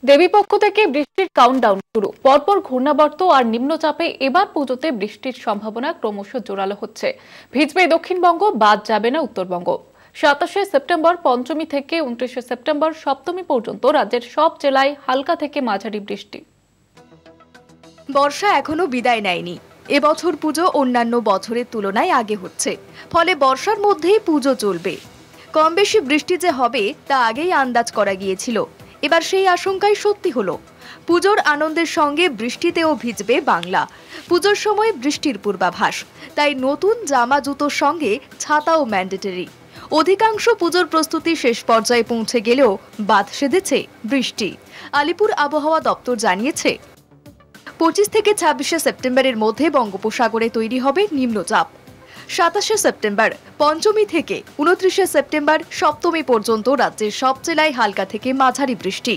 দেবীপক্ষ থেকে বৃষ্টির কাউন্টডাউন শুরু। পরপর ঘূর্ণাবর্ত আর নিম্নচাপে এবার পুজোতে বৃষ্টির সম্ভাবনা ক্রমশ জোরালো হচ্ছে। ভিজবে দক্ষিণবঙ্গ, বাদ যাবে না উত্তরবঙ্গ। 27শে সেপ্টেম্বর পঞ্চমী থেকে 29শে সেপ্টেম্বর সপ্তমী পর্যন্ত রাজ্যের সব জেলায় হালকা থেকে মাঝারি বৃষ্টি। বর্ষা এখনো বিদায় নেয়নি। এবছর পুজো অন্যান্য বছরের তুলনায় আগে হচ্ছে, ফলে বর্ষার মধ্যেই পুজো চলবে। কম বেশি বৃষ্টি যে হবে তা আগেই আন্দাজ করা গিয়েছিল। এবার সেই আশঙ্কাই সত্যি হলো। পুজোর আনন্দের সঙ্গে বৃষ্টিতেও ভিজবে বাংলা। পুজোর সময় বৃষ্টির পূর্বাভাস, তাই নতুন জামা জুতোর সঙ্গে ছাতাও ম্যান্ডেটরি। অধিকাংশ পুজোর প্রস্তুতি শেষ পর্যায়ে পৌঁছে গেলেও বাদ সেধেছে বৃষ্টি। আলিপুর আবহাওয়া দপ্তর জানিয়েছে, 25 থেকে 26শে সেপ্টেম্বরের মধ্যে বঙ্গোপসাগরে তৈরি হবে নিম্নচাপ। 27শে সেপ্টেম্বর পঞ্চমী থেকে 29শে সেপ্টেম্বর সপ্তমী পর্যন্ত রাজ্যের সব জেলায় হালকা থেকে মাঝারি বৃষ্টি।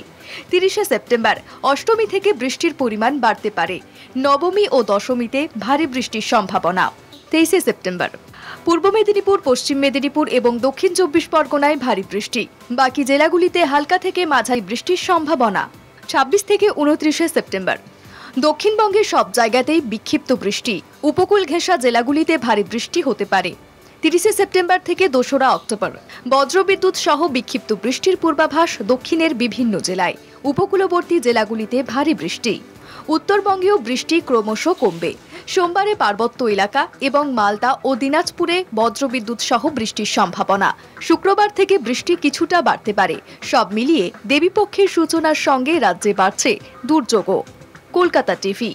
30শে সেপ্টেম্বর অষ্টমী থেকে বৃষ্টির পরিমাণ বাড়তে পারে। নবমী ও দশমীতে ভারী বৃষ্টির সম্ভাবনা। 23শে সেপ্টেম্বর পূর্ব মেদিনীপুর, পশ্চিম মেদিনীপুর এবং দক্ষিণ 24 পরগনায় ভারী বৃষ্টি। বাকি জেলাগুলিতে হালকা থেকে মাঝারি বৃষ্টির সম্ভাবনা। 26 থেকে 29শে সেপ্টেম্বর দক্ষিণবঙ্গের সব জায়গাতেই বিক্ষিপ্ত বৃষ্টি। উপকূল ঘেঁষা জেলাগুলিতে ভারী বৃষ্টি হতে পারে। 30শে সেপ্টেম্বর থেকে 2রা অক্টোবর বজ্রবিদ্যুৎ সহ বিক্ষিপ্ত বৃষ্টির পূর্বাভাস দক্ষিণের বিভিন্ন জেলায়। উপকূলবর্তী জেলাগুলিতে ভারী বৃষ্টি। উত্তরবঙ্গেও বৃষ্টি ক্রমশ কমবে। সোমবারে পার্বত্য এলাকা এবং মালদা ও দিনাজপুরে বজ্রবিদ্যুৎ সহ বৃষ্টির সম্ভাবনা। শুক্রবার থেকে বৃষ্টি কিছুটা বাড়তে পারে। সব মিলিয়ে দেবীপক্ষের সূচনার সঙ্গে রাজ্যে বাড়ছে দুর্যোগও। কলকাতা টিভি।